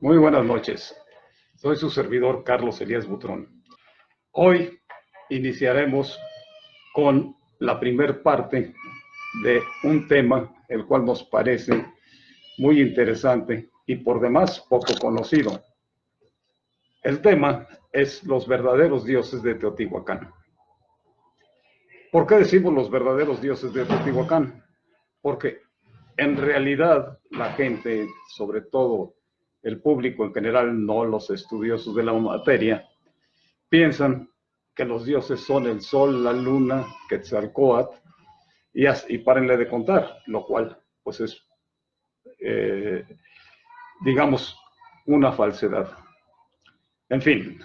Muy buenas noches. Soy su servidor Carlos Elías Butrón. Hoy iniciaremos con la primer parte de un tema el cual nos parece muy interesante y por demás poco conocido. El tema es los verdaderos dioses de Teotihuacán. ¿Por qué decimos los verdaderos dioses de Teotihuacán? Porque en realidad la gente, sobre todo el público en general, no los estudiosos de la materia, piensan que los dioses son el sol, la luna, Quetzalcóatl, y párenle de contar, lo cual pues es, digamos, una falsedad. En fin,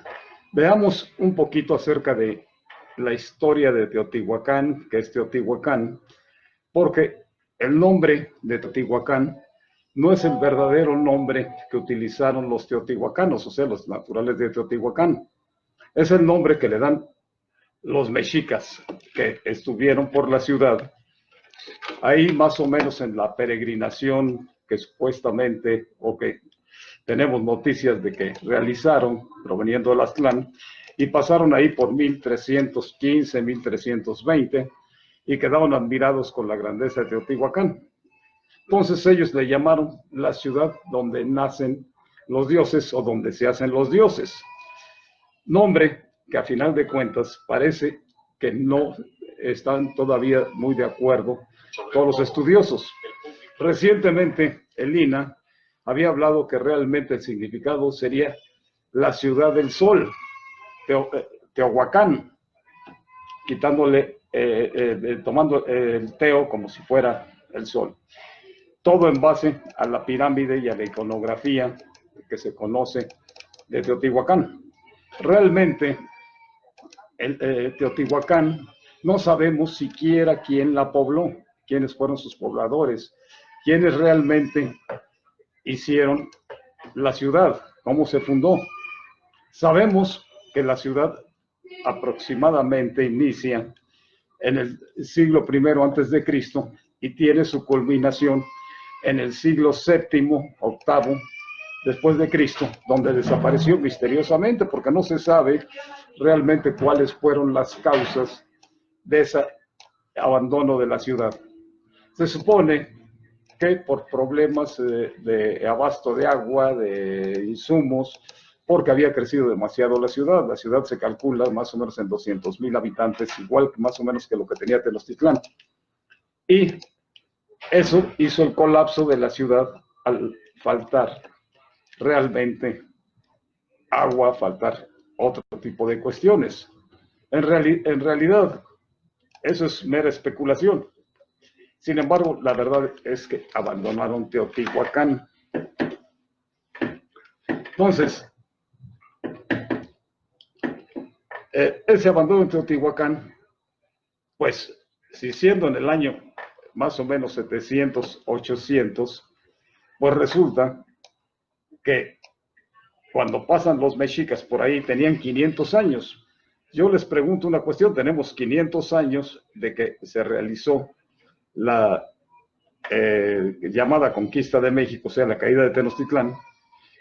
veamos un poquito acerca de la historia de Teotihuacán, que es Teotihuacán, porque el nombre de Teotihuacán no es el verdadero nombre que utilizaron los teotihuacanos, o sea, los naturales de Teotihuacán. Es el nombre que le dan los mexicas que estuvieron por la ciudad, ahí más o menos en la peregrinación que supuestamente, o que tenemos noticias de que realizaron, proveniendo del Aztlán, y pasaron ahí por 1315, 1320, y quedaron admirados con la grandeza de Teotihuacán. Entonces ellos le llamaron la ciudad donde nacen los dioses o donde se hacen los dioses. Nombre que a final de cuentas parece que no están todavía muy de acuerdo todos los estudiosos. Recientemente el INAH había hablado que realmente el significado sería la ciudad del sol, Teohuacán, quitándole, tomando el teo como si fuera el sol. Todo en base a la pirámide y a la iconografía que se conoce de Teotihuacán. Realmente, Teotihuacán, no sabemos siquiera quién la pobló, quiénes fueron sus pobladores, quiénes realmente hicieron la ciudad, cómo se fundó. Sabemos que la ciudad aproximadamente inicia en el siglo I antes de Cristo y tiene su culminación en el siglo VII, VIII después de Cristo, donde desapareció misteriosamente porque no se sabe realmente cuáles fueron las causas de ese abandono de la ciudad. Se supone que por problemas de abasto de agua, de insumos, porque había crecido demasiado la ciudad. La ciudad se calcula más o menos en 200,000 habitantes, igual que más o menos que lo que tenía Tenochtitlán. Y eso hizo el colapso de la ciudad al faltar realmente agua, faltar otro tipo de cuestiones. En realidad, eso es mera especulación. Sin embargo, la verdad es que abandonaron Teotihuacán. Entonces, ese abandono de Teotihuacán, pues, si siendo en el año más o menos 700, 800, pues resulta que cuando pasan los mexicas por ahí tenían 500 años. Yo les pregunto una cuestión, tenemos 500 años de que se realizó la llamada conquista de México, o sea, la caída de Tenochtitlán,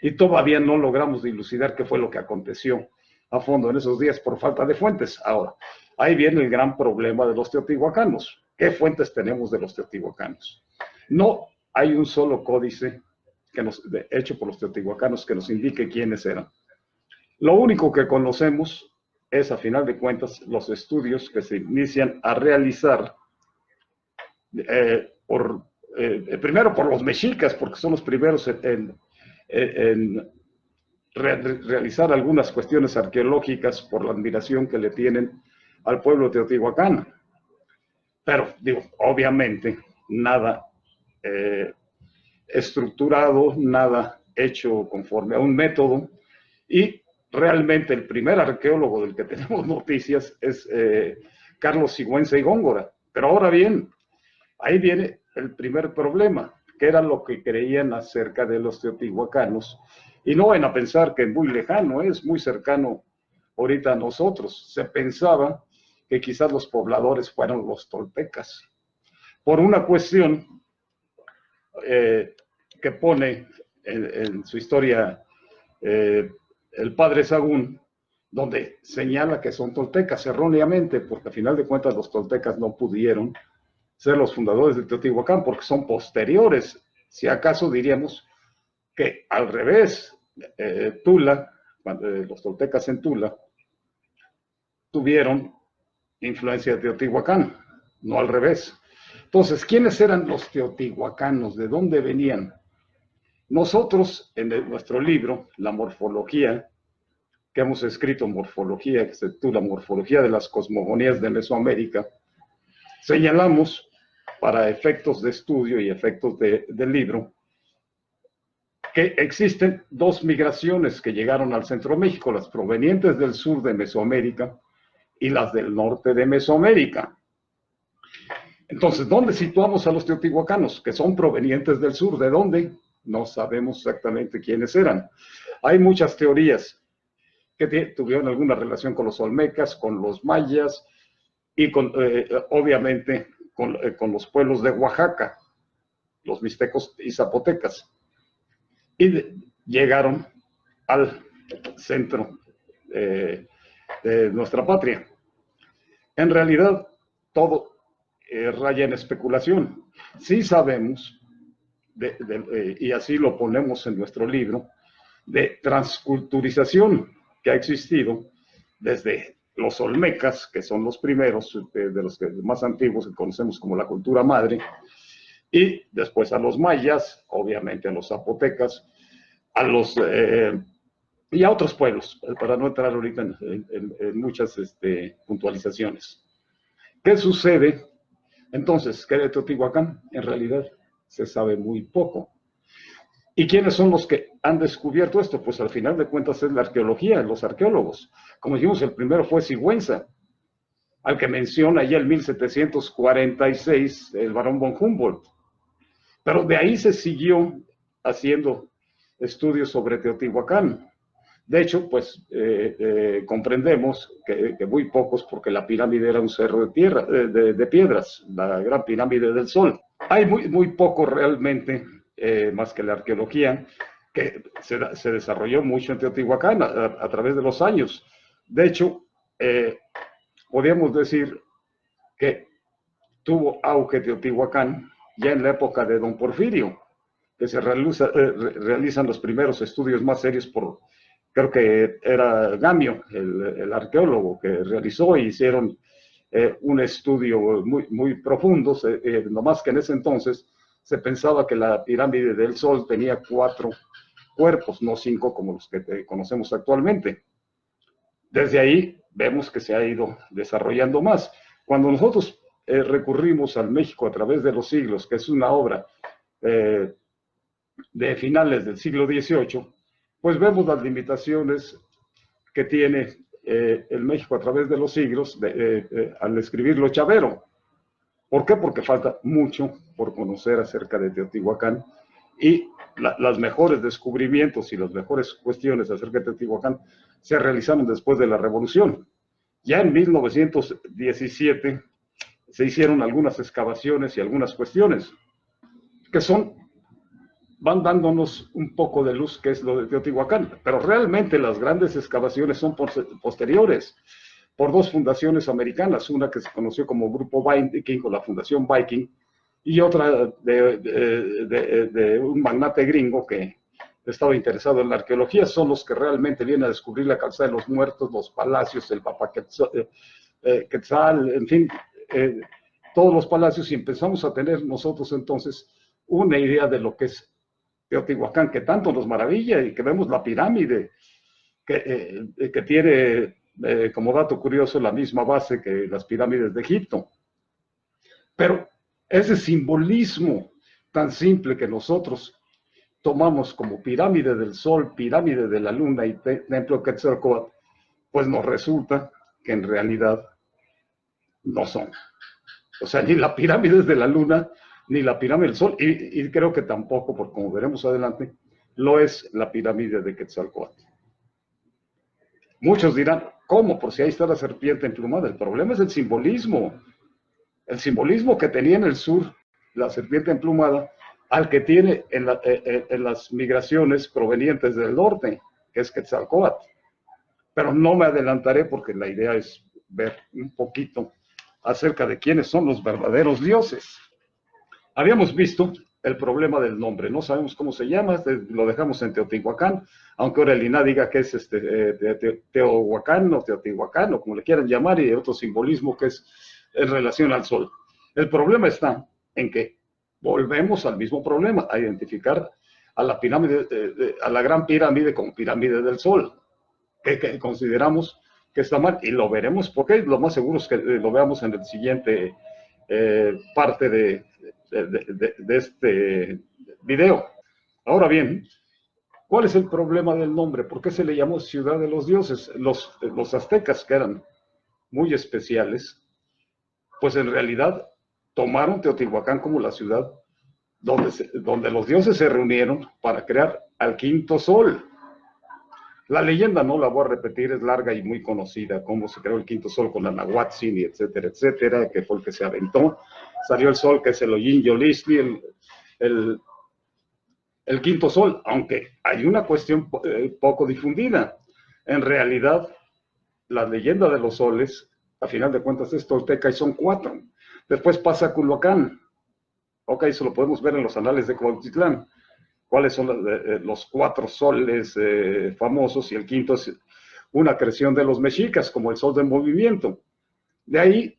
y todavía no logramos dilucidar qué fue lo que aconteció a fondo en esos días por falta de fuentes. Ahora, ahí viene el gran problema de los teotihuacanos. ¿Qué fuentes tenemos de los teotihuacanos? No hay un solo códice hecho por los teotihuacanos que nos indique quiénes eran. Lo único que conocemos es, a final de cuentas, los estudios que se inician a realizar primero por los mexicas, porque son los primeros en realizar algunas cuestiones arqueológicas por la admiración que le tienen al pueblo de Teotihuacán. Pero, digo, obviamente, nada estructurado, nada hecho conforme a un método, y realmente el primer arqueólogo del que tenemos noticias es Carlos Sigüenza y Góngora. Pero ahora bien, ahí viene el primer problema, que era lo que creían acerca de los teotihuacanos, y no van a pensar que es muy lejano, es muy cercano ahorita a nosotros. Se pensaba que quizás los pobladores fueron los toltecas, por una cuestión que pone en su historia el padre Sagún, donde señala que son toltecas erróneamente, porque a final de cuentas los toltecas no pudieron ser los fundadores de Teotihuacán, porque son posteriores. Si acaso diríamos que al revés, Tula, los toltecas en Tula, tuvieron influencia de Teotihuacán, no al revés. Entonces, ¿quiénes eran los teotihuacanos? ¿De dónde venían? Nosotros, en nuestro libro, La Morfología, que hemos escrito morfología, que se titula Morfología de las Cosmogonías de Mesoamérica, señalamos, para efectos de estudio y efectos del libro, que existen dos migraciones que llegaron al centro de México, las provenientes del sur de Mesoamérica y las del norte de Mesoamérica. Entonces, ¿dónde situamos a los teotihuacanos? Que son provenientes del sur. ¿De dónde? No sabemos exactamente quiénes eran. Hay muchas teorías que tuvieron alguna relación con los olmecas, con los mayas y con, obviamente con los pueblos de Oaxaca, los mixtecos y zapotecas. Y llegaron al centro de nuestra patria. En realidad, todo raya en especulación. Sí sabemos, y así lo ponemos en nuestro libro, de transculturización que ha existido desde los olmecas, que son los primeros, de los más antiguos que conocemos como la cultura madre, y después a los mayas, obviamente a los zapotecas, a los y a otros pueblos, para no entrar ahorita en muchas puntualizaciones. ¿Qué sucede? Entonces, ¿qué de Teotihuacán? En realidad se sabe muy poco. ¿Y quiénes son los que han descubierto esto? Pues al final de cuentas es la arqueología, los arqueólogos. Como dijimos, el primero fue Sigüenza, al que menciona ya en 1746 el barón von Humboldt. Pero de ahí se siguió haciendo estudios sobre Teotihuacán. De hecho, pues comprendemos que muy pocos, porque la pirámide era un cerro de piedras, la gran pirámide del Sol. Hay muy poco realmente, más que la arqueología, que se desarrolló mucho en Teotihuacán a través de los años. De hecho, podríamos decir que tuvo auge Teotihuacán ya en la época de Don Porfirio, que se realizan los primeros estudios más serios por, creo que era Gamio, el arqueólogo que realizó, e hicieron un estudio muy profundo, nomás que en ese entonces se pensaba que la pirámide del Sol tenía 4 cuerpos, no 5 como los que conocemos actualmente. Desde ahí vemos que se ha ido desarrollando más. Cuando nosotros recurrimos al México a través de los siglos, que es una obra de finales del siglo XVIII, pues vemos las limitaciones que tiene el México a través de los siglos al escribirlo Chavero. ¿Por qué? Porque falta mucho por conocer acerca de Teotihuacán, y los mejores descubrimientos y las mejores cuestiones acerca de Teotihuacán se realizaron después de la Revolución. Ya en 1917 se hicieron algunas excavaciones y algunas cuestiones que van dándonos un poco de luz, que es lo de Teotihuacán, pero realmente las grandes excavaciones son posteriores, por 2 fundaciones americanas, una que se conoció como Grupo Viking, o la Fundación Viking, y otra de un magnate gringo que estaba interesado en la arqueología. Son los que realmente vienen a descubrir la calzada de los muertos, los palacios, el Papa Quetzal, en fin, todos los palacios, y empezamos a tener nosotros entonces una idea de lo que es Teotihuacán, que tanto nos maravilla, y que vemos la pirámide, que tiene, como dato curioso, la misma base que las pirámides de Egipto. Pero ese simbolismo tan simple que nosotros tomamos como pirámide del Sol, pirámide de la Luna y templo Quetzalcóatl, pues nos resulta que en realidad no son. O sea, ni la pirámide de la Luna, ni la pirámide del Sol, y creo que tampoco, porque como veremos adelante, lo es la pirámide de Quetzalcóatl. Muchos dirán, ¿cómo? Por si ahí está la serpiente emplumada. El problema es el simbolismo que tenía en el sur la serpiente emplumada, al que tiene en las migraciones provenientes del norte. que es Quetzalcóatl. Pero no me adelantaré porque la idea es ver un poquito acerca de quiénes son los verdaderos dioses. Habíamos visto el problema del nombre, no sabemos cómo se llama, lo dejamos en Teotihuacán, aunque ahora el INAH diga que es Teohuacán o Teotihuacán, o como le quieran llamar, y otro simbolismo que es en relación al sol. El problema está en que volvemos al mismo problema, a identificar a la pirámide, a la gran pirámide como pirámide del sol, que consideramos que está mal, y lo veremos porque lo más seguro es que lo veamos en el siguiente parte de este video. Ahora bien, ¿cuál es el problema del nombre? ¿Por qué se le llamó Ciudad de los Dioses? Los aztecas, que eran muy especiales, pues en realidad tomaron Teotihuacán como la ciudad donde los dioses se reunieron para crear al quinto sol. La leyenda, no la voy a repetir, es larga y muy conocida, cómo se creó el quinto sol con Anahuatzin, y etcétera, etcétera, que fue el que se aventó. Salió el sol, que es el Ollin Yolistli, el quinto sol, aunque hay una cuestión poco difundida. En realidad, la leyenda de los soles, a final de cuentas, es tolteca y son 4. Después pasa a Culhuacán. Ok, eso lo podemos ver en los anales de Cuautitlán. ¿Cuáles son los 4 soles famosos? Y el quinto es una creación de los mexicas, como el sol del movimiento. De ahí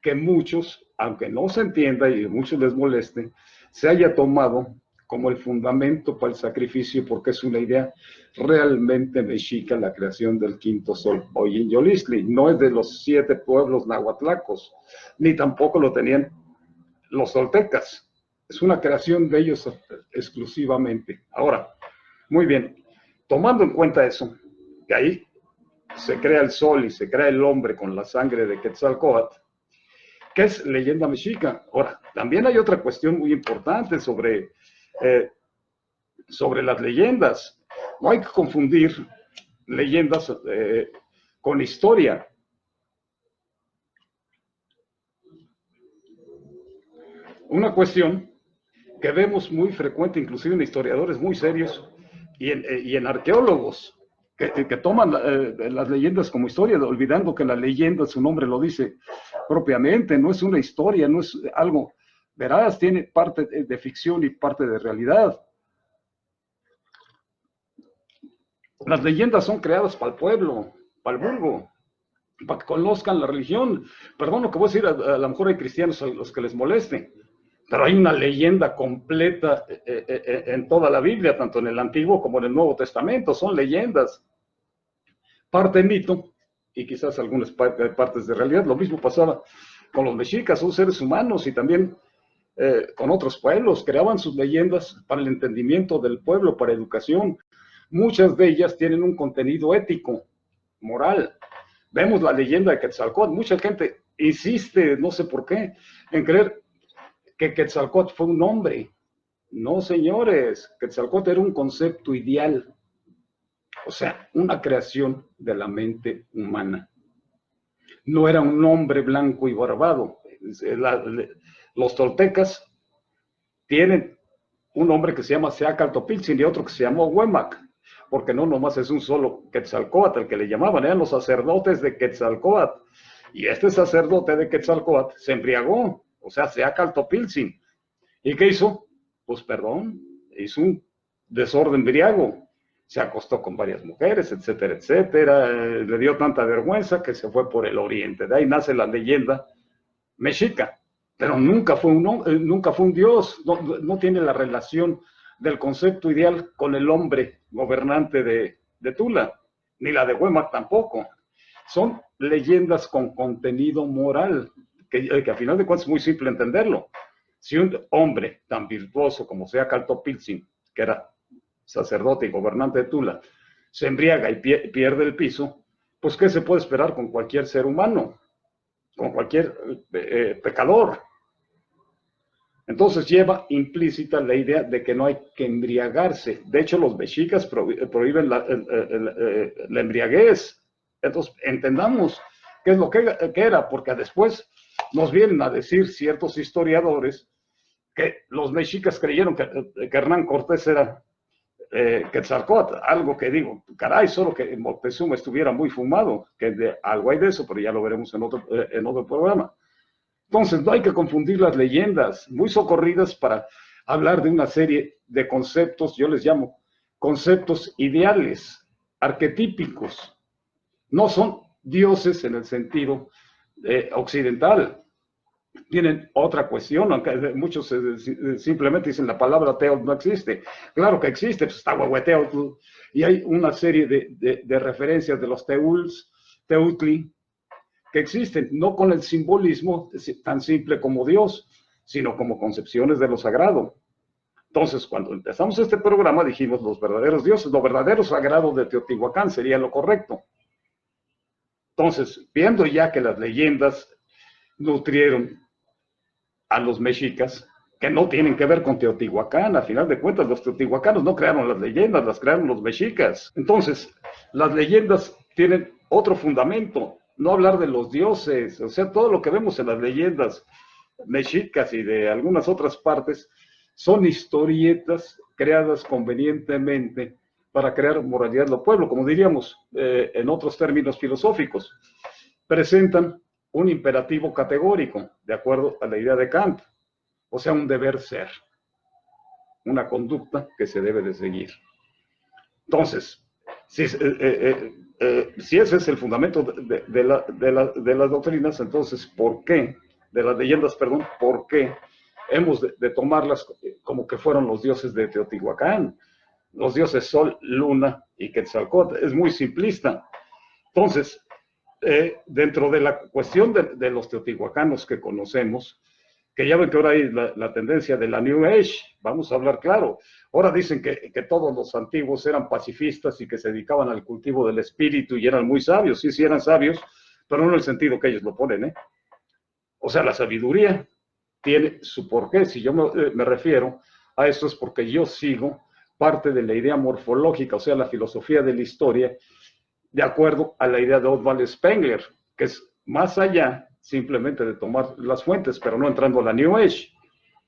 que muchos, aunque no se entienda y a muchos les moleste, se haya tomado como el fundamento para el sacrificio, porque es una idea realmente mexica la creación del quinto sol. Ollin Yolistli no es de los 7 pueblos nahuatlacos, ni tampoco lo tenían los toltecas. Es una creación de ellos exclusivamente. Ahora, muy bien, tomando en cuenta eso, que ahí se crea el sol y se crea el hombre con la sangre de Quetzalcóatl, que es leyenda mexica. Ahora, también hay otra cuestión muy importante sobre las leyendas. No hay que confundir leyendas con historia. Una cuestión que vemos muy frecuente, inclusive en historiadores muy serios y en arqueólogos, que toman las leyendas como historia, olvidando que la leyenda, su nombre lo dice propiamente, no es una historia, no es algo veraz, tiene parte de ficción y parte de realidad. Las leyendas son creadas para el pueblo, para el vulgo, para que conozcan la religión. Perdón lo que voy a decir, a lo mejor hay cristianos a los que les moleste, pero hay una leyenda completa en toda la Biblia, tanto en el Antiguo como en el Nuevo Testamento. Son leyendas, parte mito y quizás algunas partes de realidad. Lo mismo pasaba con los mexicas, son seres humanos, y también con otros pueblos. Creaban sus leyendas para el entendimiento del pueblo, para educación. Muchas de ellas tienen un contenido ético, moral. Vemos la leyenda de Quetzalcóatl. Mucha gente insiste, no sé por qué, en creer que Quetzalcóatl fue un hombre. No, señores, Quetzalcóatl era un concepto ideal, o sea, una creación de la mente humana. No era un hombre blanco y barbado. Los toltecas tienen un hombre que se llama Seacaltopiltzin y otro que se llamó Huemac, porque no nomás es un solo Quetzalcóatl el que le llamaban, eran los sacerdotes de Quetzalcóatl. Y este sacerdote de Quetzalcóatl se embriagó, o sea, Seacaltopiltzin. ¿Y qué hizo? Pues perdón, hizo un desorden embriago. Se acostó con varias mujeres, etcétera, etcétera. Le dio tanta vergüenza que se fue por el oriente. De ahí nace la leyenda mexica. Pero nunca fue un dios. No tiene la relación del concepto ideal con el hombre gobernante de Tula, ni la de Huemac tampoco. Son leyendas con contenido moral, que a final de cuentas es muy simple entenderlo. Si un hombre tan virtuoso como Seacaltopiltzin, que era sacerdote y gobernante de Tula, se embriaga y pierde el piso, pues ¿qué se puede esperar con cualquier ser humano? Con cualquier pecador. Entonces lleva implícita la idea de que no hay que embriagarse. De hecho, los mexicas prohíben la embriaguez. Entonces, entendamos qué es lo que era, porque después nos vienen a decir ciertos historiadores que los mexicas creyeron que Hernán Cortés era Quetzalcóatl, algo que digo, caray, solo que Moctezuma estuviera muy fumado, que algo hay de eso, pero ya lo veremos en otro programa. Entonces, no hay que confundir las leyendas, muy socorridas para hablar de una serie de conceptos, yo les llamo conceptos ideales, arquetípicos. No son dioses en el sentido occidental. Tienen otra cuestión, aunque muchos simplemente dicen la palabra Teotl no existe. Claro que existe, pues está Huehueteotl, y hay una serie de referencias de los Teutli, que existen, no con el simbolismo tan simple como Dios, sino como concepciones de lo sagrado. Entonces, cuando empezamos este programa, dijimos los verdaderos dioses, lo verdadero sagrado de Teotihuacán sería lo correcto. Entonces, viendo ya que las leyendas nutrieron a los mexicas, que no tienen que ver con Teotihuacán, a final de cuentas, los teotihuacanos no crearon las leyendas, las crearon los mexicas. Entonces, las leyendas tienen otro fundamento, no hablar de los dioses, o sea, todo lo que vemos en las leyendas mexicas y de algunas otras partes, son historietas creadas convenientemente para crear moralidad del pueblo, como diríamos en otros términos filosóficos. Presentan un imperativo categórico, de acuerdo a la idea de Kant, o sea, un deber ser, una conducta que se debe de seguir. Entonces, si ese es el fundamento de las doctrinas, entonces, ¿por qué? De las leyendas, perdón, ¿por qué hemos de tomarlas como que fueron los dioses de Teotihuacán? Los dioses Sol, Luna y Quetzalcóatl. Es muy simplista. Entonces, dentro de la cuestión de los teotihuacanos que conocemos, que ya ven que ahora hay la tendencia de la New Age, vamos a hablar claro. Ahora dicen que todos los antiguos eran pacifistas y que se dedicaban al cultivo del espíritu y eran muy sabios. Sí, sí eran sabios, pero no en el sentido que ellos lo ponen, ¿eh? O sea, la sabiduría tiene su porqué. Si yo me refiero a esto es porque yo sigo parte de la idea morfológica, o sea, la filosofía de la historia, de acuerdo a la idea de Oswald Spengler, que es más allá simplemente de tomar las fuentes, pero no entrando a la New Age,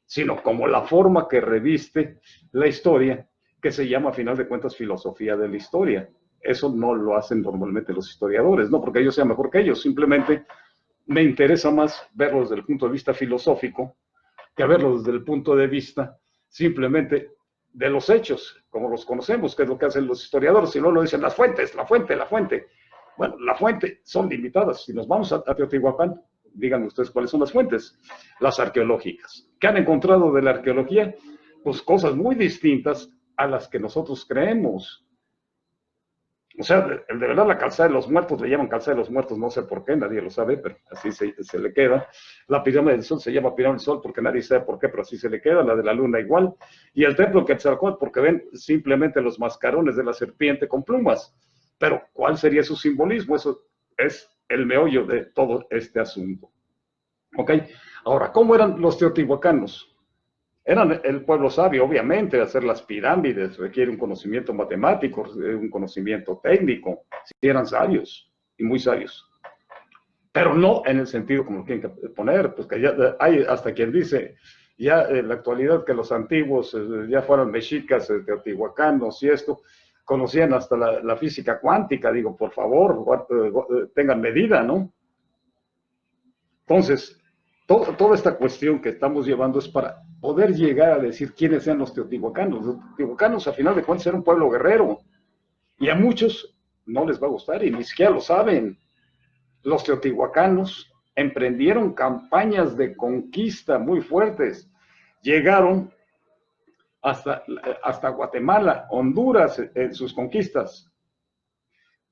sino como la forma que reviste la historia, que se llama a final de cuentas filosofía de la historia. Eso no lo hacen normalmente los historiadores, no porque yo sea mejor que ellos, simplemente me interesa más verlo desde el punto de vista filosófico que verlo desde el punto de vista simplemente de los hechos, como los conocemos, que es lo que hacen los historiadores, si no lo dicen las fuentes, la fuente, la fuente. Bueno, la fuente son limitadas. Si nos vamos a Teotihuacán, díganme ustedes cuáles son las fuentes, las arqueológicas. ¿Qué han encontrado de la arqueología? Pues cosas muy distintas a las que nosotros creemos. O sea, de verdad la calzada de los muertos le llaman calzada de los muertos, no sé por qué, nadie lo sabe, pero así se le queda. La pirámide del Sol se llama pirámide del Sol porque nadie sabe por qué, pero así se le queda. La de la Luna igual. Y el templo Quetzalcóatl porque ven simplemente los mascarones de la serpiente con plumas. Pero, ¿cuál sería su simbolismo? Eso es el meollo de todo este asunto. ¿Ok? Ahora, ¿cómo eran los teotihuacanos? Eran el pueblo sabio, obviamente, hacer las pirámides requiere un conocimiento matemático, un conocimiento técnico. Sí, eran sabios y muy sabios. Pero no en el sentido como lo quieren poner, pues que ya hay hasta quien dice, ya en la actualidad que los antiguos ya fueron mexicas, teotihuacanos y esto, conocían hasta la física cuántica. Digo, por favor, tengan medida, ¿no? Entonces, toda esta cuestión que estamos llevando es para poder llegar a decir quiénes sean los teotihuacanos. Los teotihuacanos, a final de cuentas, eran un pueblo guerrero. Y a muchos no les va a gustar y ni siquiera lo saben. Los teotihuacanos emprendieron campañas de conquista muy fuertes. Llegaron hasta Guatemala, Honduras, en sus conquistas.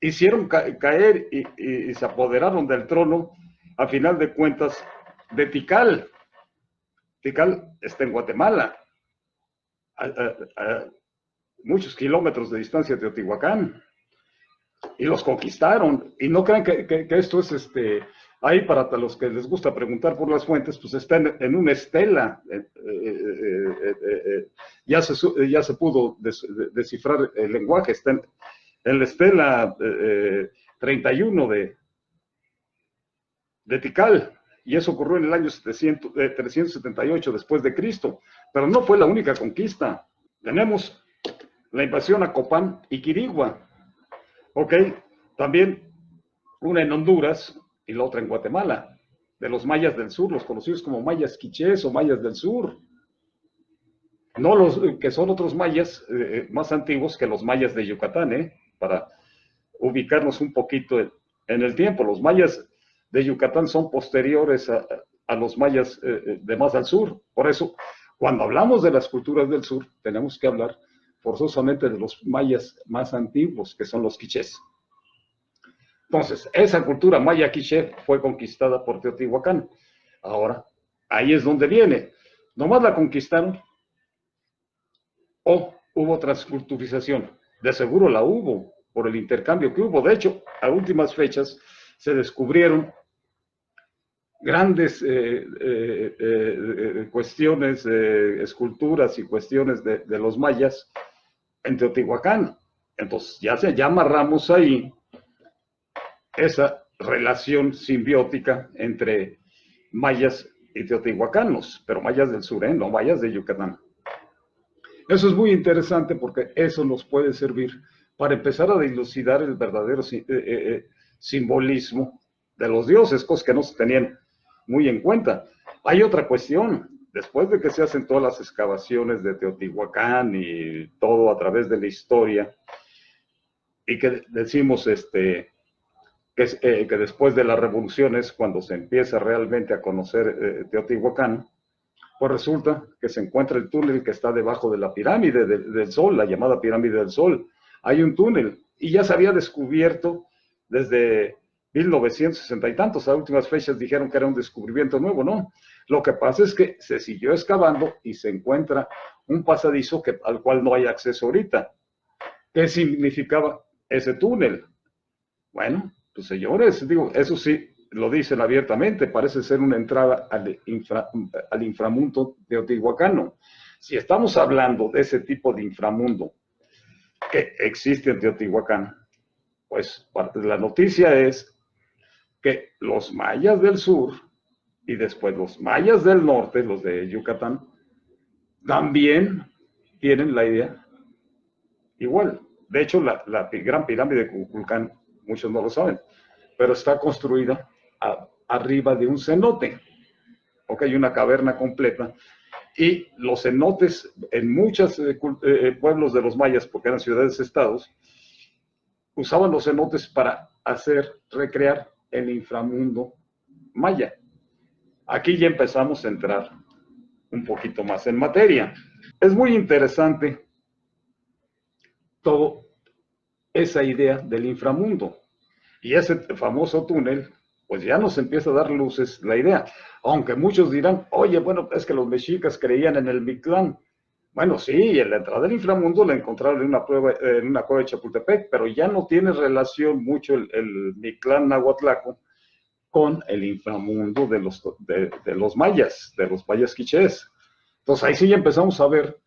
Hicieron caer y se apoderaron del trono, a final de cuentas, de Tikal. Tikal está en Guatemala, a muchos kilómetros de distancia de Teotihuacán, y los conquistaron. Y no crean que esto es ahí para los que les gusta preguntar por las fuentes, pues está en una estela. Ya se pudo descifrar el lenguaje, está en la estela 31 de Tikal. Y eso ocurrió en el año 378 después de Cristo, pero no fue la única conquista. Tenemos la invasión a Copán y Quirigua. Ok, también una en Honduras y la otra en Guatemala, de los mayas del sur, los conocidos como mayas quichés o mayas del sur. No los que son otros mayas más antiguos que los mayas de Yucatán, para ubicarnos un poquito en el tiempo. Los mayas de Yucatán son posteriores a los mayas de más al sur. Por eso, cuando hablamos de las culturas del sur, tenemos que hablar forzosamente de los mayas más antiguos, que son los quichés. Entonces, esa cultura maya quiché fue conquistada por Teotihuacán. Ahora, ahí es donde viene. Nomás la conquistaron o hubo transculturización. De seguro la hubo por el intercambio que hubo. De hecho, a últimas fechas se descubrieron grandes cuestiones, esculturas y cuestiones de los mayas en Teotihuacán. Entonces, ya amarramos ahí esa relación simbiótica entre mayas y teotihuacanos, pero mayas del sur, no mayas de Yucatán. Eso es muy interesante porque eso nos puede servir para empezar a dilucidar el verdadero simbolismo de los dioses, cosas que no se tenían muy en cuenta. Hay otra cuestión. Después de que se hacen todas las excavaciones de Teotihuacán y todo a través de la historia, y que decimos que después de la revolución es cuando se empieza realmente a conocer Teotihuacán, pues resulta que se encuentra el túnel que está debajo de la pirámide del Sol, la llamada pirámide del Sol. Hay un túnel y ya se había descubierto desde 1960 y tantos, a últimas fechas dijeron que era un descubrimiento nuevo, ¿no? Lo que pasa es que se siguió excavando y se encuentra un pasadizo al cual no hay acceso ahorita. ¿Qué significaba ese túnel? Bueno, pues señores, digo, eso sí, lo dicen abiertamente, parece ser una entrada al inframundo teotihuacano. Si estamos hablando de ese tipo de inframundo que existe en Teotihuacán, pues la noticia es que los mayas del sur y después los mayas del norte, los de Yucatán, también tienen la idea igual. De hecho, la gran pirámide de Kukulcán, muchos no lo saben, pero está construida arriba de un cenote. Ok, hay una caverna completa. Y los cenotes en muchos pueblos de los mayas, porque eran ciudades-estados, usaban los cenotes para recrear el inframundo maya. Aquí ya empezamos a entrar un poquito más en materia. Es muy interesante toda esa idea del inframundo. Y ese famoso túnel, pues ya nos empieza a dar luces la idea. Aunque muchos dirán, oye, bueno, es que los mexicas creían en el Mictlán. Bueno, sí, en la entrada del inframundo la encontraron en una cueva de Chapultepec, pero ya no tiene relación mucho el Mictlán Nahuatlaco con el inframundo de los mayas, de los mayas quichés. Entonces ahí sí ya empezamos a ver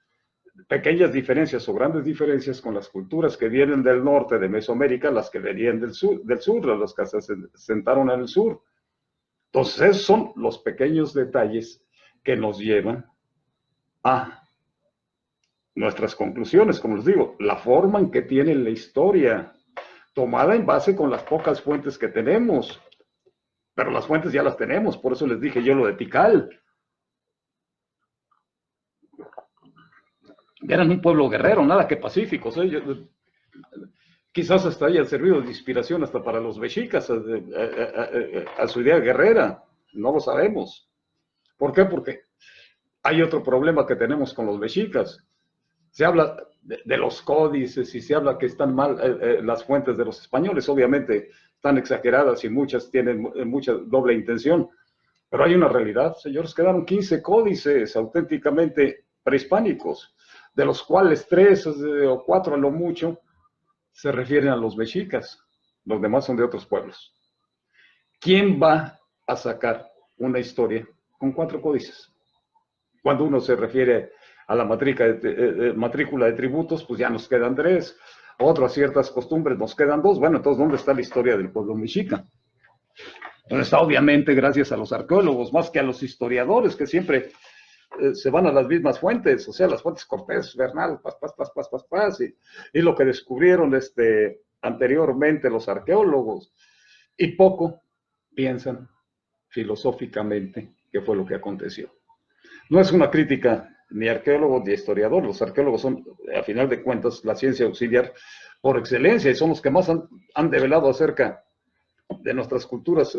pequeñas diferencias o grandes diferencias con las culturas que vienen del norte de Mesoamérica, las que venían del sur, las que se sentaron en el sur. Entonces esos son los pequeños detalles que nos llevan a nuestras conclusiones, como les digo, la forma en que tiene la historia, tomada en base con las pocas fuentes que tenemos. Pero las fuentes ya las tenemos, por eso les dije yo lo de Tikal. Eran un pueblo guerrero, nada que pacíficos. Quizás hasta hayan servido de inspiración hasta para los mexicas a su idea guerrera. No lo sabemos. ¿Por qué? Porque hay otro problema que tenemos con los mexicas. Se habla de los códices y se habla que están mal las fuentes de los españoles. Obviamente están exageradas y muchas tienen mucha doble intención. Pero hay una realidad, señores, quedaron 15 códices auténticamente prehispánicos, de los cuales 3 o 4 a lo mucho se refieren a los mexicas. Los demás son de otros pueblos. ¿Quién va a sacar una historia con 4 códices? Cuando uno se refiere a la matrícula de tributos, pues ya nos quedan 3. Otras ciertas costumbres nos quedan 2. Bueno, entonces, ¿dónde está la historia del pueblo mexica? Entonces está obviamente gracias a los arqueólogos, más que a los historiadores, que siempre se van a las mismas fuentes, o sea, las fuentes Cortés, Bernal, y lo que descubrieron anteriormente los arqueólogos, y poco piensan filosóficamente qué fue lo que aconteció. No es una crítica ni arqueólogo ni historiador, los arqueólogos son, a final de cuentas, la ciencia auxiliar por excelencia, y son los que más han develado acerca de nuestras culturas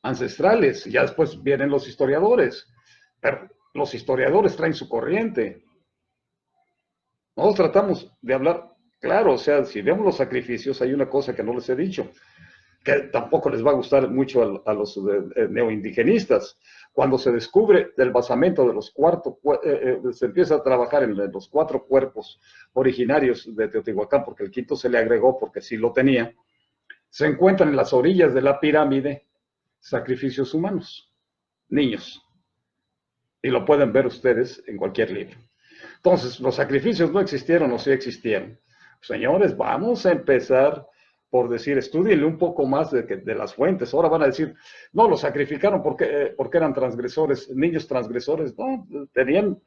ancestrales. Ya después vienen los historiadores, pero los historiadores traen su corriente. Nosotros tratamos de hablar claro, o sea, si vemos los sacrificios, hay una cosa que no les he dicho, que tampoco les va a gustar mucho a los neoindigenistas. Cuando se descubre el basamento de los se empieza a trabajar en los 4 cuerpos originarios de Teotihuacán, porque el quinto se le agregó porque sí lo tenía, se encuentran en las orillas de la pirámide sacrificios humanos, niños. Y lo pueden ver ustedes en cualquier libro. Entonces, los sacrificios no existieron o sí existieron. Señores, vamos a empezar por decir, estudienle un poco más de las fuentes. Ahora van a decir, no, los sacrificaron porque eran transgresores, niños transgresores. No, tenían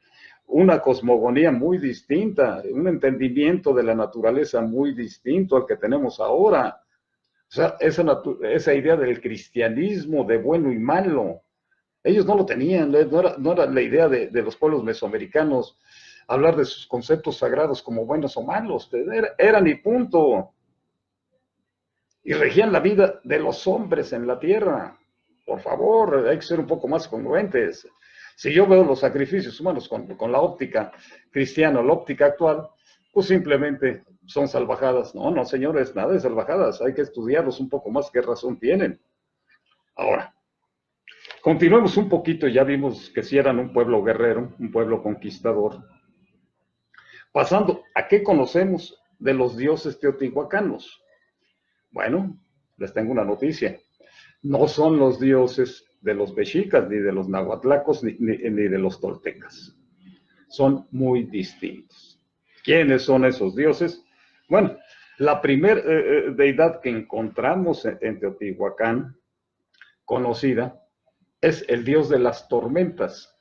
una cosmogonía muy distinta, un entendimiento de la naturaleza muy distinto al que tenemos ahora. O sea, esa idea del cristianismo de bueno y malo, ellos no lo tenían, no era la idea de los pueblos mesoamericanos hablar de sus conceptos sagrados como buenos o malos, eran y punto. Y regían la vida de los hombres en la tierra. Por favor, hay que ser un poco más congruentes. Si yo veo los sacrificios humanos con la óptica cristiana, la óptica actual, pues simplemente son salvajadas. No, no, señores, nada de salvajadas. Hay que estudiarlos un poco más, qué razón tienen. Ahora, continuemos un poquito, ya vimos que sí eran un pueblo guerrero, un pueblo conquistador. Pasando, ¿a qué conocemos de los dioses teotihuacanos? Bueno, les tengo una noticia. No son los dioses de los mexicas, ni de los nahuatlacos, ni de los toltecas. Son muy distintos. ¿Quiénes son esos dioses? Bueno, la primera deidad que encontramos en Teotihuacán, conocida, es el dios de las tormentas.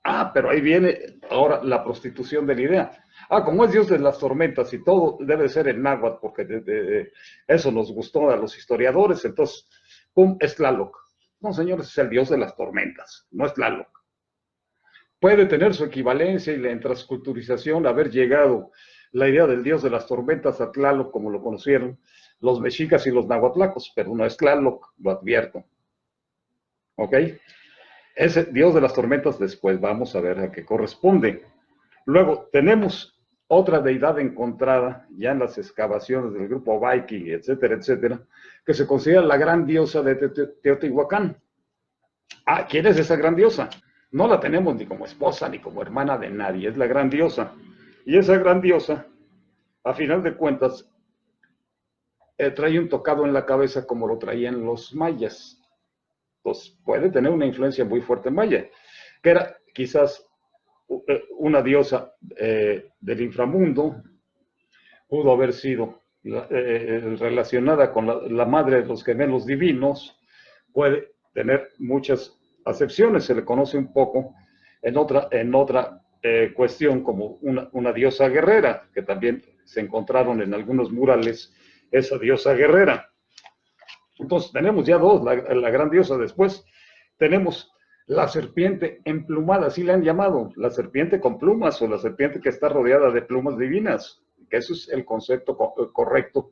Ah, pero ahí viene ahora la prostitución de la idea. Ah, como es dios de las tormentas y todo debe ser en náhuatl, porque eso nos gustó a los historiadores, entonces, ¡pum!, es Tlaloc. No, señores, es el dios de las tormentas, no es Tlaloc. Puede tener su equivalencia y la transculturización, haber llegado la idea del dios de las tormentas a Tlaloc, como lo conocieron los mexicas y los nahuatlacos, pero no es Tlaloc, lo advierto. ¿Ok? Ese dios de las tormentas después vamos a ver a qué corresponde. Luego tenemos otra deidad encontrada ya en las excavaciones del grupo Viking, etcétera, etcétera, que se considera la gran diosa de Teotihuacán. Ah, ¿quién es esa gran diosa? No la tenemos ni como esposa ni como hermana de nadie, es la gran diosa. Y esa gran diosa, a final de cuentas, trae un tocado en la cabeza como lo traían los mayas. Pues puede tener una influencia muy fuerte en maya, que era quizás una diosa del inframundo, pudo haber sido relacionada con la madre de los gemelos divinos, puede tener muchas acepciones, se le conoce un poco en otra cuestión como una diosa guerrera, que también se encontraron en algunos murales esa diosa guerrera. Entonces tenemos ya dos, la gran diosa. Después tenemos la serpiente emplumada, así le han llamado, la serpiente con plumas o la serpiente que está rodeada de plumas divinas, que eso es el concepto correcto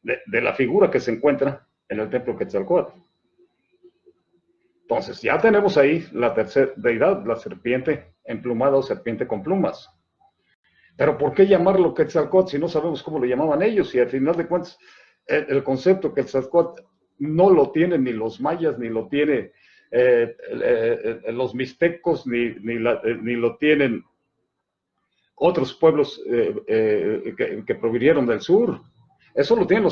de la figura que se encuentra en el templo Quetzalcóatl. Entonces ya tenemos ahí la tercera deidad, la serpiente emplumada o serpiente con plumas. Pero ¿por qué llamarlo Quetzalcóatl si no sabemos cómo lo llamaban ellos? Y al final de cuentas, el concepto Quetzalcóatl no lo tienen ni los mayas, ni lo tiene los mixtecos, ni lo tienen otros pueblos que provinieron del sur. Eso lo tienen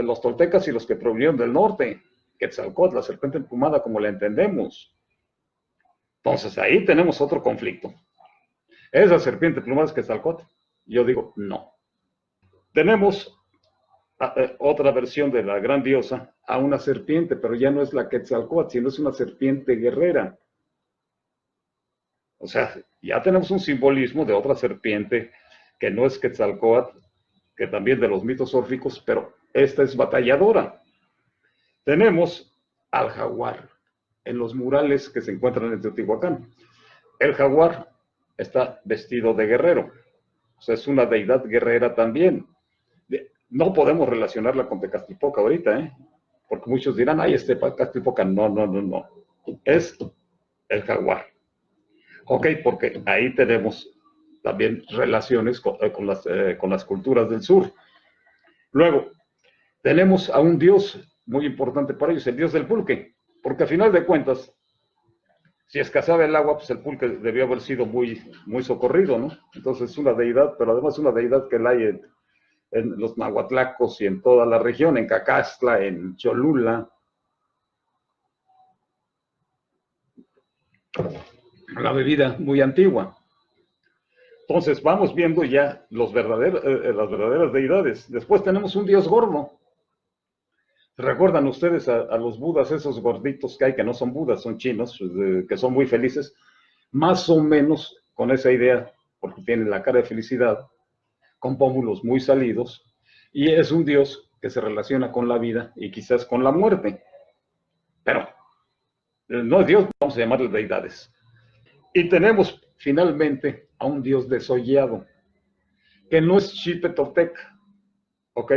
los toltecas y los que provinieron del norte. Quetzalcóatl, la serpiente emplumada como la entendemos. Entonces ahí tenemos otro conflicto. ¿Esa serpiente emplumada es Quetzalcóatl? Yo digo no. Tenemos otra versión de la gran diosa a una serpiente, pero ya no es la Quetzalcóatl, sino es una serpiente guerrera. O sea, ya tenemos un simbolismo de otra serpiente que no es Quetzalcóatl, que también de los mitos órficos, pero esta es batalladora. Tenemos al jaguar en los murales que se encuentran en Teotihuacán. El jaguar está vestido de guerrero, o sea, es una deidad guerrera también. No podemos relacionarla con Tecaztipoca ahorita, porque muchos dirán, ay, Tecaztipoca. No, no, no, no. Es el jaguar. Ok, porque ahí tenemos también relaciones con las culturas del sur. Luego, tenemos a un dios muy importante para ellos, el dios del pulque, porque al final de cuentas, si escaseaba el agua, pues el pulque debió haber sido muy, muy socorrido, ¿no? Entonces es una deidad, pero además es una deidad que la hay en los nahuatlacos y en toda la región, en Cacastla, en Cholula. Una bebida muy antigua. Entonces vamos viendo ya las verdaderas deidades. Después tenemos un dios gordo. ¿Recuerdan ustedes a los budas, esos gorditos que hay, que no son budas, son chinos, que son muy felices? Más o menos con esa idea, porque tienen la cara de felicidad, con pómulos muy salidos, y es un dios que se relaciona con la vida y quizás con la muerte. Pero no es Dios, vamos a llamarle deidades. Y tenemos finalmente a un dios desollado, que no es Xipetotec, ¿ok?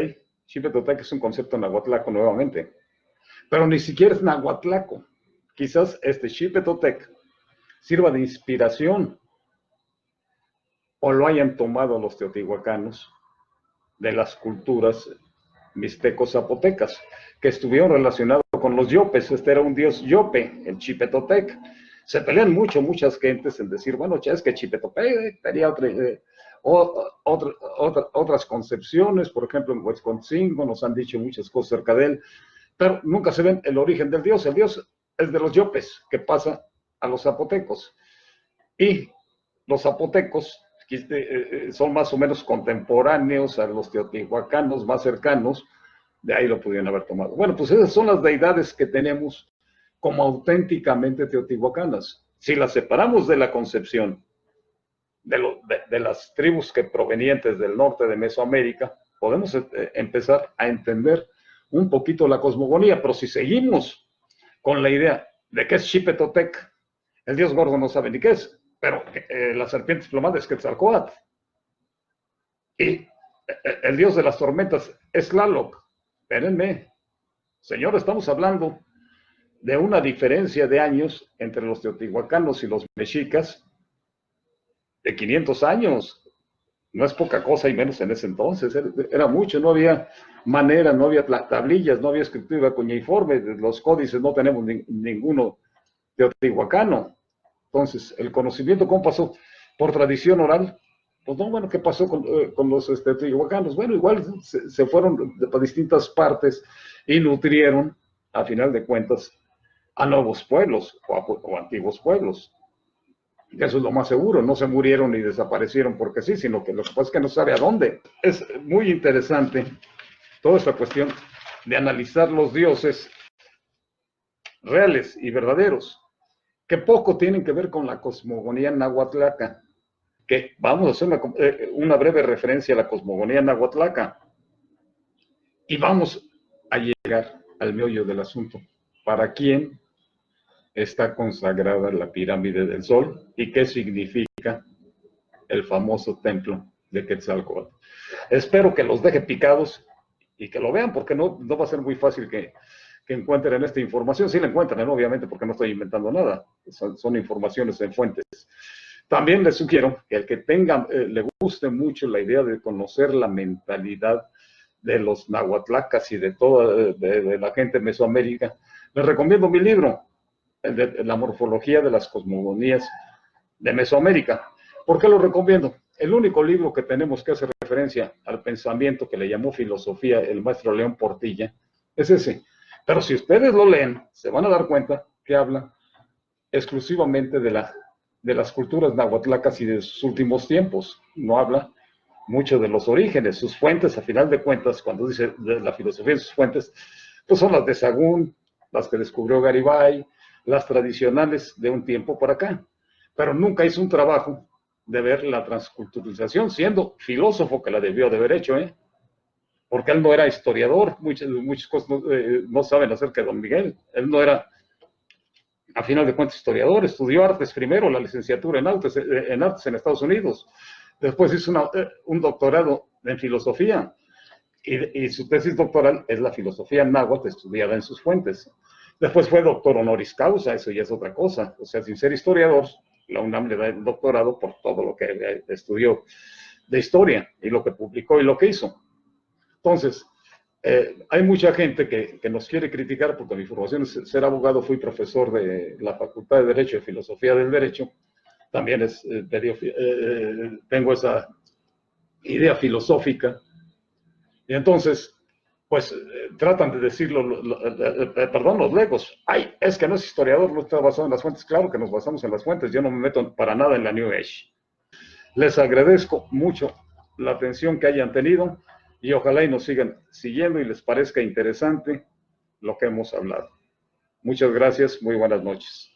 Xipetotec es un concepto nahuatlaco nuevamente, pero ni siquiera es nahuatlaco. Quizás este Xipetotec sirva de inspiración o lo hayan tomado los teotihuacanos de las culturas mixtecos zapotecas, que estuvieron relacionados con los yopes. Este era un dios yope, el Xipetotec. Se pelean muchas gentes en decir, bueno, es que Xipetotec tenía otras concepciones, por ejemplo, en Huetzconcingo nos han dicho muchas cosas acerca de él, pero nunca se ven el origen del dios. El dios es de los yopes, que pasa a los zapotecos. Y los zapotecos son más o menos contemporáneos a los teotihuacanos más cercanos, de ahí lo pudieron haber tomado. Bueno, pues esas son las deidades que tenemos como auténticamente teotihuacanas. Si las separamos de la concepción de las tribus que provenientes del norte de Mesoamérica, podemos empezar a entender un poquito la cosmogonía, pero si seguimos con la idea de que es Xipetotec, el dios gordo no sabe ni qué es, pero la serpiente desplomada es Quetzalcóatl. Y el dios de las tormentas es Tlaloc. Espérenme, señor, estamos hablando de una diferencia de años entre los teotihuacanos y los mexicas de 500 años. No es poca cosa, y menos en ese entonces. Era mucho, no había manera, no había tablillas, no había escritura cuneiforme, los códices no tenemos ninguno teotihuacano. Entonces, el conocimiento, ¿cómo pasó? Por tradición oral. Pues no, bueno, ¿qué pasó con los teotihuacanos? Bueno, igual se fueron para distintas partes y nutrieron, a final de cuentas, a nuevos pueblos o antiguos pueblos. Eso es lo más seguro, no se murieron ni desaparecieron porque sí, sino que lo que pasa es que no sabe a dónde. Es muy interesante toda esta cuestión de analizar los dioses reales y verdaderos, que poco tienen que ver con la cosmogonía nahuatlaca, que vamos a hacer una breve referencia a la cosmogonía nahuatlaca y vamos a llegar al meollo del asunto. ¿Para quién está consagrada la pirámide del Sol y qué significa el famoso templo de Quetzalcóatl? Espero que los deje picados y que lo vean, porque no va a ser muy fácil que encuentren esta información. Sí la encuentran, obviamente, porque no estoy inventando nada. Son informaciones en fuentes. También les sugiero que el que le guste mucho la idea de conocer la mentalidad de los nahuatlacas y de toda de la gente de Mesoamérica, les recomiendo mi libro, La morfología de las cosmogonías de Mesoamérica. ¿Por qué lo recomiendo? El único libro que tenemos que hacer referencia al pensamiento que le llamó filosofía el maestro León Portilla es ese. Pero si ustedes lo leen, se van a dar cuenta que habla exclusivamente de las culturas nahuatlacas y de sus últimos tiempos. No habla mucho de los orígenes, sus fuentes, a final de cuentas, cuando dice de la filosofía de sus fuentes, pues son las de Sagún, las que descubrió Garibay, las tradicionales de un tiempo para acá. pero nunca hizo un trabajo de ver la transculturalización, siendo filósofo que la debió de haber hecho, porque él no era historiador, muchas cosas no saben acerca de don Miguel, él no era, a final de cuentas, historiador, estudió artes primero, la licenciatura en artes en Estados Unidos, después hizo un doctorado en filosofía, y su tesis doctoral es la filosofía náhuatl estudiada en sus fuentes. Después fue doctor honoris causa, eso ya es otra cosa. O sea, sin ser historiador, la UNAM le da el doctorado por todo lo que estudió de historia y lo que publicó y lo que hizo. Entonces, hay mucha gente que nos quiere criticar porque mi formación es ser abogado, fui profesor de la Facultad de Derecho y Filosofía del Derecho, también tengo esa idea filosófica. Y entonces, pues tratan de decirlo, perdón, los legos. Ay, es que no es historiador, no está basado en las fuentes. Claro que nos basamos en las fuentes, yo no me meto para nada en la New Age. Les agradezco mucho la atención que hayan tenido y ojalá y nos sigan siguiendo y les parezca interesante lo que hemos hablado. Muchas gracias, muy buenas noches.